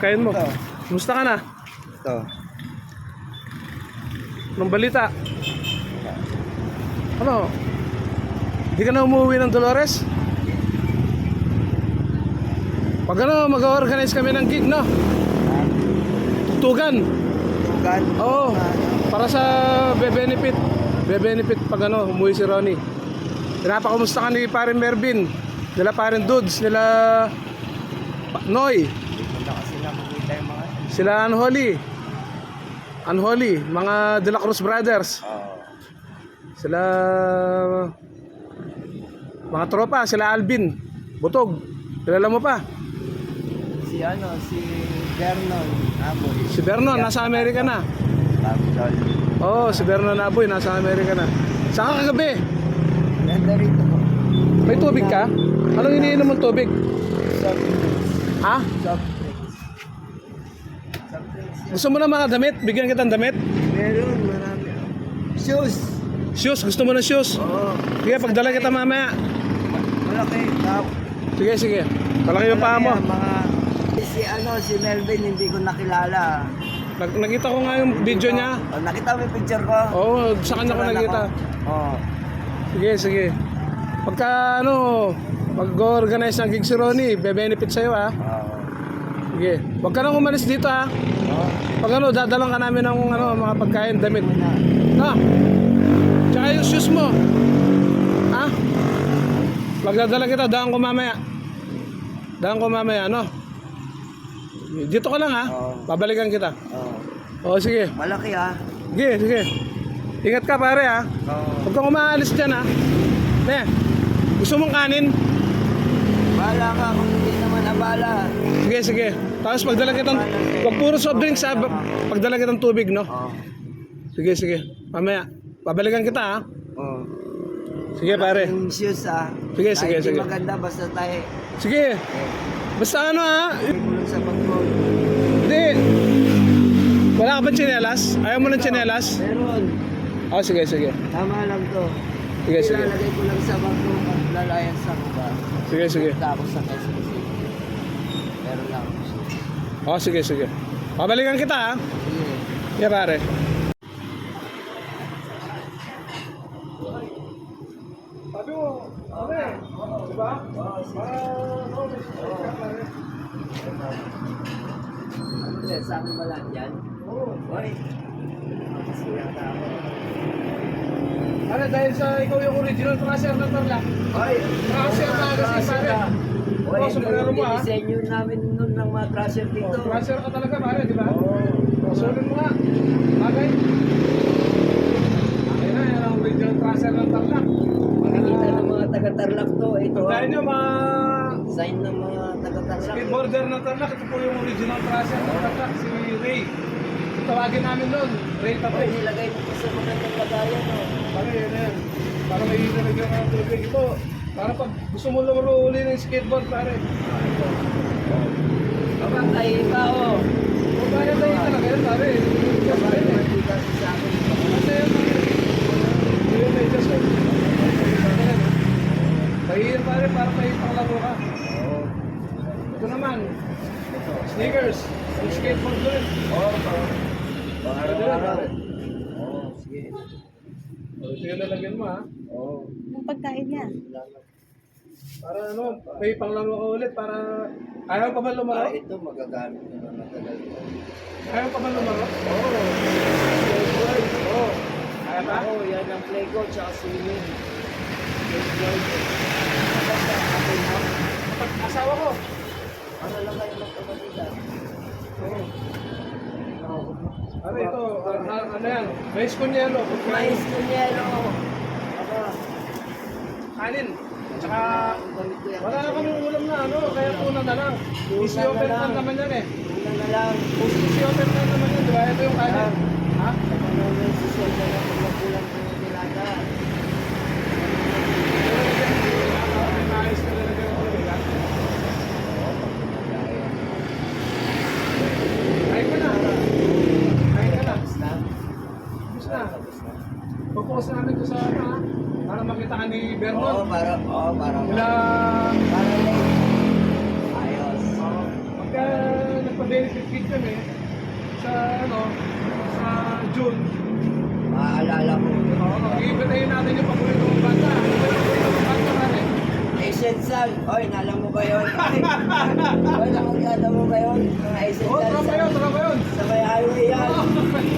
Kain mo. Ito. Kumusta ka na? Ito. Anong balita? Ano? Hindi ka na umuwi ng Dolores? Pag ano, mag-organize kami ng gig, no? Tutugan. Tugan. Oo. Para sa be-benefit. Be-benefit pag ano, umuwi si Ronnie. Pinapakumusta ka ni Parin Mervin. Nila Parin Dudes. Nila Noy. Hindi ko kasi nakikita yung mga... Sila Unholy. Mga De La Cruz Brothers. Oo. Sila mga tropa. Sila Alvin Butog. Kilala mo pa? Si Vernon Aboy. Si Vernon, nasa Amerika na. Babdol. Oo, si Vernon Aboy, nasa Amerika na. Saan ka kagabi? Ganda rito ko. May tubig ka? Anong iniinom mong tubig? Soft drinks. Ha? Soft drinks. Soft drinks. Gusto mo na mga damit? Bigyan kitang damit? Meron, marami. Shoes. Shoes, gusto mo ng shoes? Oo. Sige, pagdala kita mamaya. Malaki. Top. Sige. Palaki yung paa mo. Mga... Si Melvin, hindi ko nakilala. Nakita ko nga yung video niya. Oh, nakita mo yung picture ko? Oo, sa kanya ko nakita. Oo. Sige. Pagka mag-organize ng gig si Ronnie, be-benefit sa'yo ha. Oo. Sige. Huwag ka nang umalis dito ha. Oo. Pag dadalang ka namin ng mga pagkain, damit. Ha? Tsaka yung shoes mo. Ha? Magdadala kita, daan ko mamaya, no? Dito ka lang ha. Oo. Babalikan kita. Oo. Oo, sige. Malaki ah. Sige. Ingat ka pare ha. Oo. Huwag kang umaalis dyan ha. Gusto mong kanin? Bahala ka kung hindi naman abala. Sige. Tapos pagdala kitang, huwag puro soft drinks ha. Pagdala kitang tubig, no? Oo. Sige. Mamaya. Babalikan kita ha. Oo. Sige pare. Yung shoes ah. Sige. Kahit di maganda basta tayo. Sige. Basta ano ha. Kulong sa bangko. Hindi. Wala ka ba tsinelas? Ayaw mo ng tsinelas? Meron. Oh, sige. Tama lang to. Sige. Ilalagay ko lang sa bangko at lalayan sa kuba. Sige. Tapos sa Quezon City. Meron lang. Oh, sige. Babalikan kita ha. Sige. Yeah, pare. Sabi mo, diba? Sa akin ba lang yan? Oo. Hoy. Kasi yata ako. Ano, dahil sa ikaw yung original crusher ng Tarlac. Hoy. Crusher na kasi pare. Hoy, sombrero mo ha. disenyo namin nun ng mga crusher dito. Crusher ka talaga pare, di ba? Oo. Sulit mo nga. Bagay. Ayun na, yan ang original crusher ng Tarlac. Makikita ng mga taga-Tarlac to. Ito Dahil nyo, mga sign ng mga taga-Tarlac. skateboarder ng Tarlac, ito po yung original crusher ng Tarlac, si Ray. Tawagin namin nun, Ray Hoy, Tapos. nilagay mo pa sa magandang lagayan. Pare, yan. Para may nilagyan ng tubig ito. Para pag gusto mo lumuli ng skateboard, pare. Kapag tayo pa oh. Kung kaya tayo talaga yan, pare. Kapag nakikita sa akin. Kasi yan, pare. Hindi yung medyo so. Tahir, pare, para may panglaro ka. Ito naman, sneakers, yung skateboard doon. Araw-araw. Oo, sige. Ito yung lalagyan mo, ha. Oo. Yung pagkain niya. Para may panglaro ka ulit, para ayaw pa ba lumaro? Ito magagamit na ng matagal. Ayaw pa ba lumaro? Oo. Oo. Kaya ba? Oo, yan ang play ko tsaka swimming. Asawa ko. Ano lang kayo magkabalitan? Oo. Ano ito? Ano yan? Mais kunyelo. Mais kunyelo. Aba, Kanin. Tsaka gamit ko yan. wala na kami ulam na ano, kaya tuna na lang. Easy open plan naman yan eh. Una na lang. Easy open plan naman yan, di ba? Ito yung kanin. Ha? Ano na yung sisyon na lang kung magkulang ko ng nilata. Ayos ka talaga ng tubig, ha? Kain ka na. Tapos na. Tapos na. Tapos na. Focus namin ito sa ano, ha? Para makita ka ni Oo, Vernon. para Wala. para ayos. Pagka nagpag benefit kit kami sa ano, sa June. Maaalala ko. Oo, iibitahin natin yung paborito mong banda. Ano ba yung paborito mong banda natin? Essential. Oy, nalam mo ba yun? Oy, nakagada mo ba yun? Mga Oo, essential. tropa yun. Sa may highway yan.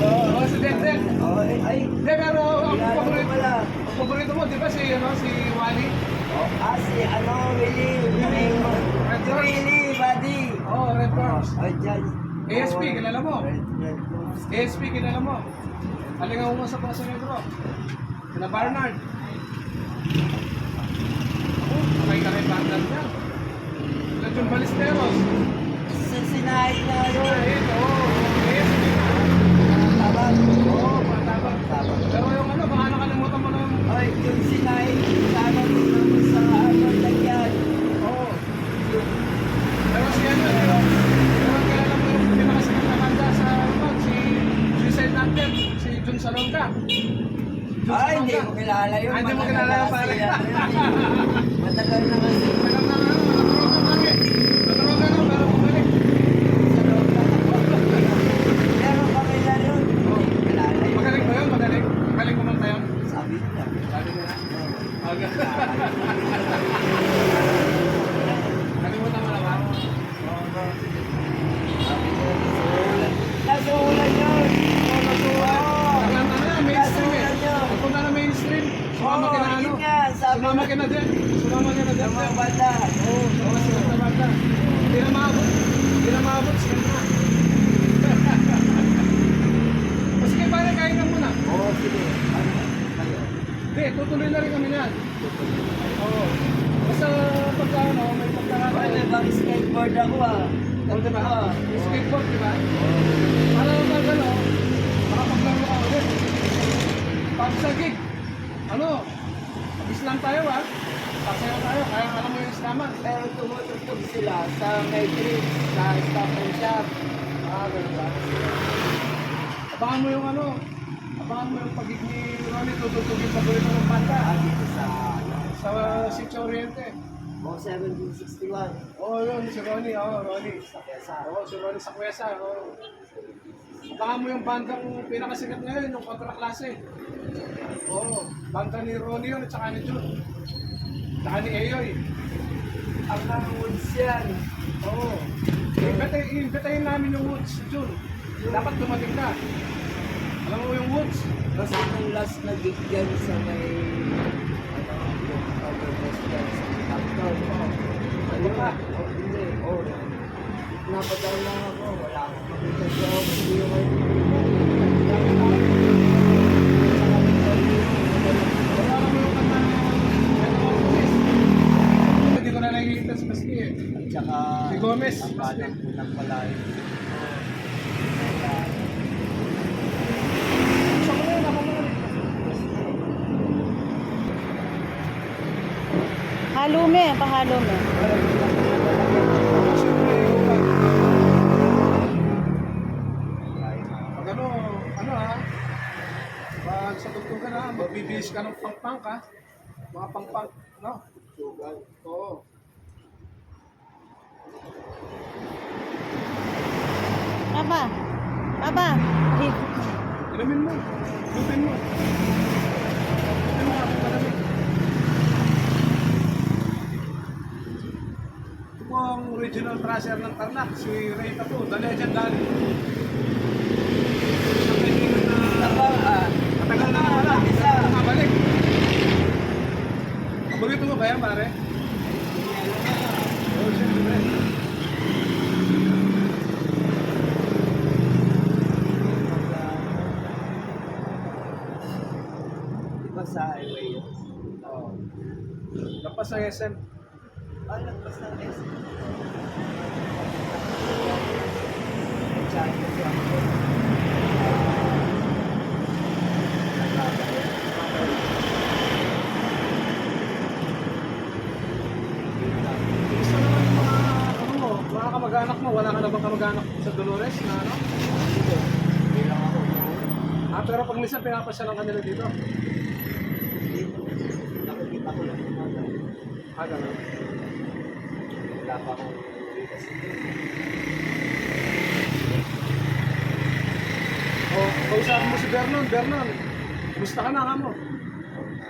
Oo, si Dendel. Oh, ay. Hindi, pero ang Kilala mo paborito, pala. ang paborito mo, di ba si, ano, si Wally? Oh, si ano, Willie. Si Willie, buddy. Oo, Red Worms. Oh, dyan. ASP, kilala mo? Red Worms. ASP, kilala mo? Halika mo sa Paso Negro. Kina Barnard. Ako, makay ka kay Barnard yan. Kila John Ballesteros. Sa sinahid na yun. Ayun, oo. ASP na. Tabang. Oo, patabang. Tabang. Pero yung ano, baka nakalimutan mo ng... Oy, yung sinahid. Sana dito sa ano, lagyan. Oo. Pero si ano, pero kilala mo yung pinakasikat na banda sa ano, si Suicide Hunter, si Jun Salonga. Ay, hindi mo kilala yun. Ay, hindi mo Matagal kilala na yung kasi pare. yan, Matagal na kasi. Tagal na nga, natulog lang eh. Natulog na pero bumalik. Sa loob na. Pero pakilala yun. Hindi mo kilala yun. Magaling ba yun? Magaling? Magaling kumanta yun? Sabi nila. Sabi nila. Okay. Kalimutan mo na ba? Sabi nila. Nasuhulan yun. Naglan na na, mainstream eh. Nasuhulan yun. Nagpunta na mainstream. Sumama ka na ano? yun nga. Sabi Sumama ka na dyan. Sumama ka na ng dyan. mga banda. Oo, sumama sila sa banda. Hindi na maabot. Hindi na maabot. Sige na. O sige, pare, kain na muna. Oo, sige. Ano? Kayo. Hindi, tutuloy na rin kami na. Oo. Basta pagka ano, may Ay, pagkakataon. may bang skateboard ako ah. O, diba? Oo. Yung skateboard, diba? Para mag ano, makapaglaro ka ulit. Pag sa gig, ano, mag-islam tayo ha. Pasayaw tayo, kaya alam mo yung islaman. Pero tumutugtog sila sa may trip, sa Stop and Shop. Ganun ba? Abangan mo yung ano, abangan mo yung pagig ni Ronnie, tututugin paborito ng banda. Dito sa Sa Sitio Oriente. Mo 1761. Oo, yun, si Ronnie, Ronnie. Sa Quezon. Oo, si Ronnie Sakwesa, oo. Abangan mo yung bandang pinakasikat ngayon, yung kontraklase. Oo, banda ni Ronnie yun, at saka ni Jun. Saka ni Ayoy. Ang mga woods yan. Oo. Iimbitahin namin yung Woods, Jun. Dapat dumating na. Alam mo yung Woods? Kasi nung last na gig dyan sa may yung overpass dyan sa Capitol. Ano ka? Oh, hindi. Oh, napadal lang ako. Wala akong makita sa hindi yung Wala naman yung kanta na hindi ko na nakikita si Maski eh. at saka Si Gomez. ang balang unang palay. Gusto ko na yun, ako na yun. Halume, pahalume. Siyempre, ikaw pa. Pag ano ha? Pag sa tugtog ka na, magbibihis ka ng pang-pang ka. Mga pang-pang, no? Oo. Papa, Papa. Ilamin mo. Lupin mo. Lupin mo ako malamig. Ito po ang original trasher ng Tarlac, si Ray Tato, the legendary. Isang kaibigan na matagal na wala. Nakabalik. Paborito mo ba yan, pare? Oo, siyempre. Diba sa highway yun? Oo. Lapas sa SM. Lagpas ng S. Nag-chat kasi ako. Gusto naman yung mga, ano mo, mga kamag-anak mo, wala ka na bang kamag-anak sa Dolores na ano? Hindi lang ako. Pero pag minsan pinapasyalan kanila dito. Nakikita ko lang yung mga Ganun. wala pa akong uwi kasi. Kausapin mo si Vernon. Vernon, kumusta ka na, kamo?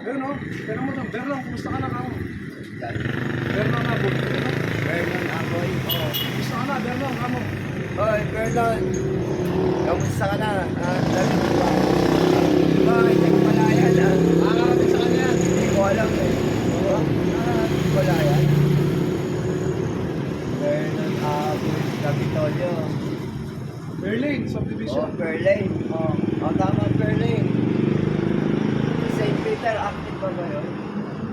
Ayun, oh. Tignan mo to. Vernon, kumusta ka na, kamo? Vernon na, boy. Vernon Aboy. Oh. Kumusta ka na, Vernon, kamo? Hoy, Vernon. Kamusta ka na? Dali mo ba? Hoy, nagpalayan ah. Nakakarating sa kanya yan. Hindi ko alam eh. Oo, nagpalayan. Vernon Aboy, Capitolio. Berlin, Oh, subdivision. Berlin. Oh, tama, Berlin. St. Peter, active pa ba yun?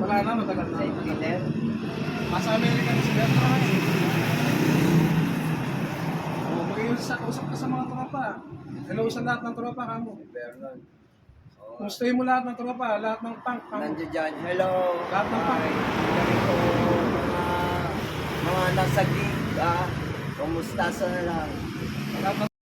Wala na, matagal na. St. Peter? Nasa Amerika na si Vernon. Oh, usap ka sa mga tropa. Hello sa lahat ng tropa, kamo. Vernon. Oh, Kumustahin mo lahat ng tropa, lahat ng punk, kamo. nandiyan dyan. Hello. Lahat ng punk. Ganito, mga nasa gig, Kumusta sa lang? Lahat ng